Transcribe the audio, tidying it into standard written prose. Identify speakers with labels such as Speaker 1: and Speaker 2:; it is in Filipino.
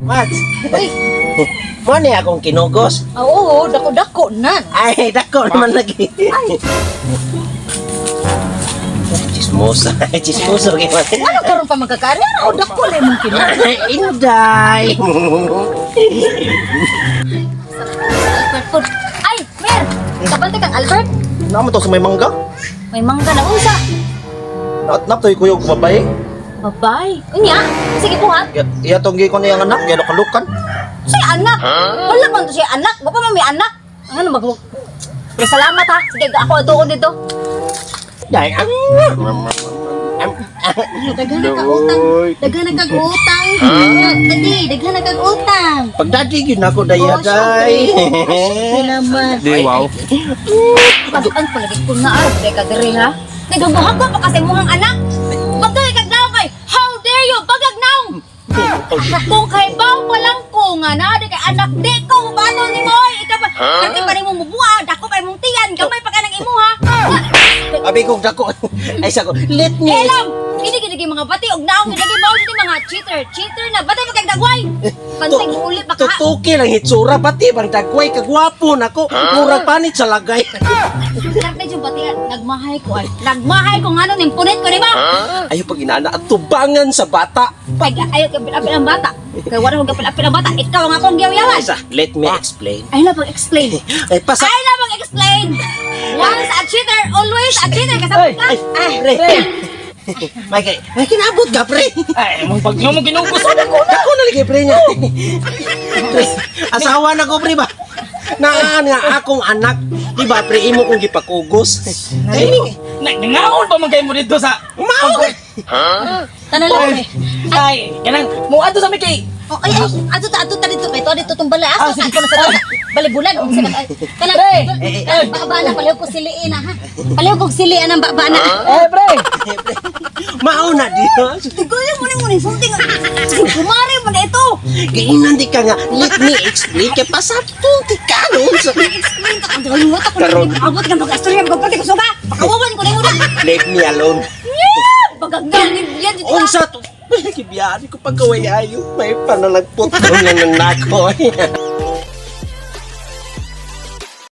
Speaker 1: Mats,
Speaker 2: Uy,
Speaker 1: mo ni akong kinugos.
Speaker 2: oo, dako-dako nan.
Speaker 1: Ay, dako naman lagi.
Speaker 2: Ay,
Speaker 1: Chismosa. Chismosa kayo.
Speaker 2: ano karon pa magkakaari? Ano, dako na mong kinag.
Speaker 1: Inday.
Speaker 2: Albert food. Ay, Mer! Kapante kang Albert?
Speaker 1: Naman to sa may mangga.
Speaker 2: May mangga na usa.
Speaker 1: Naptoy ko yung babae.
Speaker 2: Babay. Unya, sige buhat.
Speaker 1: Iya tong gi ko na yung anak, ya kalukan.
Speaker 2: Siya anak. Wala man to siya anak. Bapa man may anak. Ano mag... Pero salamat ha. Sige, ako doon dito.
Speaker 1: Dai ang
Speaker 2: Daghan na kag-utang. Daghan na kag-utang. Dadi, daghan na kag-utang.
Speaker 1: pagdadi gyud nako daya
Speaker 2: Oh,
Speaker 1: day.
Speaker 2: Hindi naman.
Speaker 3: Di, wow.
Speaker 2: Pag-an palagi ko na arap. Dahil ka diri ha. Nagabahag ko pa kasi muhang anak. Bagay kag daw kay, how dare you? Bagag now. Kung kay baw pa lang ko nga na, di kay anak di ko, bato ni mo. Ikaw ba, kasi pa rin mo mubuha, dako pa mong tiyan, gamay pa ka ng imuha.
Speaker 1: Abi kong dako. Ay sako, let me.
Speaker 2: Elam, ini mga bati, og naong ginagay bawo dito mga cheater na, batay pa kag dagway. Pansay ulit pa ka.
Speaker 1: Tutuki lang itsura pati bang dagway kagwapo nako. Murag panit sa lagay.
Speaker 2: Karne yung bati, nagmahay ko ay. Nagmahay ko nga nun, impunit ko, di ba?
Speaker 1: Ayo pag inaana at tubangan sa bata.
Speaker 2: Pag ayaw kapil-apil ang bata. Kaya wala kong kapil-apil ang bata, ikaw ang akong giyaw-yawan.
Speaker 1: Isa, let me explain.
Speaker 2: Ay na pag-explain.
Speaker 1: Ay pasa.
Speaker 2: Ay na pag-explain. Once a cheater, always a cheater. Kasabot ka.
Speaker 1: Ay, pre. May kinabot ka, pre.
Speaker 3: Ay, mong pag mo ginugos.
Speaker 1: Ako na lagi, pre niya. Pre, asawa na ko, pre ba? Naan nga akong anak. Di ba, pre, imo kong gipakugos. Ay,
Speaker 3: Nangaon pa man kayo mo dito sa...
Speaker 1: mao.
Speaker 2: Tanan lang eh.
Speaker 3: Ay, kanang, mo ato sa Mickey.
Speaker 2: Oh, ay, ato ta dito. Kaya to dito tumbala. Aso sa ka na sa balibulan. Tanan. Baba na, paliw ko siliin ha. Paliw ko siliin ang baba na.
Speaker 3: Eh, pre.
Speaker 1: Mao na di.
Speaker 2: Tugoy mo ni something. Kumari mo na ito.
Speaker 1: Kainan di ka nga. Let me explain. Kaya pasapong ti ka noon sa...
Speaker 2: Explain ka. Ang dalimot ako
Speaker 1: Karon.
Speaker 2: na. Abot ka mag-astorya. Magpapati ko suga. Pakawawan ko na mo na.
Speaker 1: Leave me alone.
Speaker 2: Pagagdanin yan. Dito ka.
Speaker 1: Unsa to? Kibiyari ko pagkawayayo. May panalagpot ko na ng nako.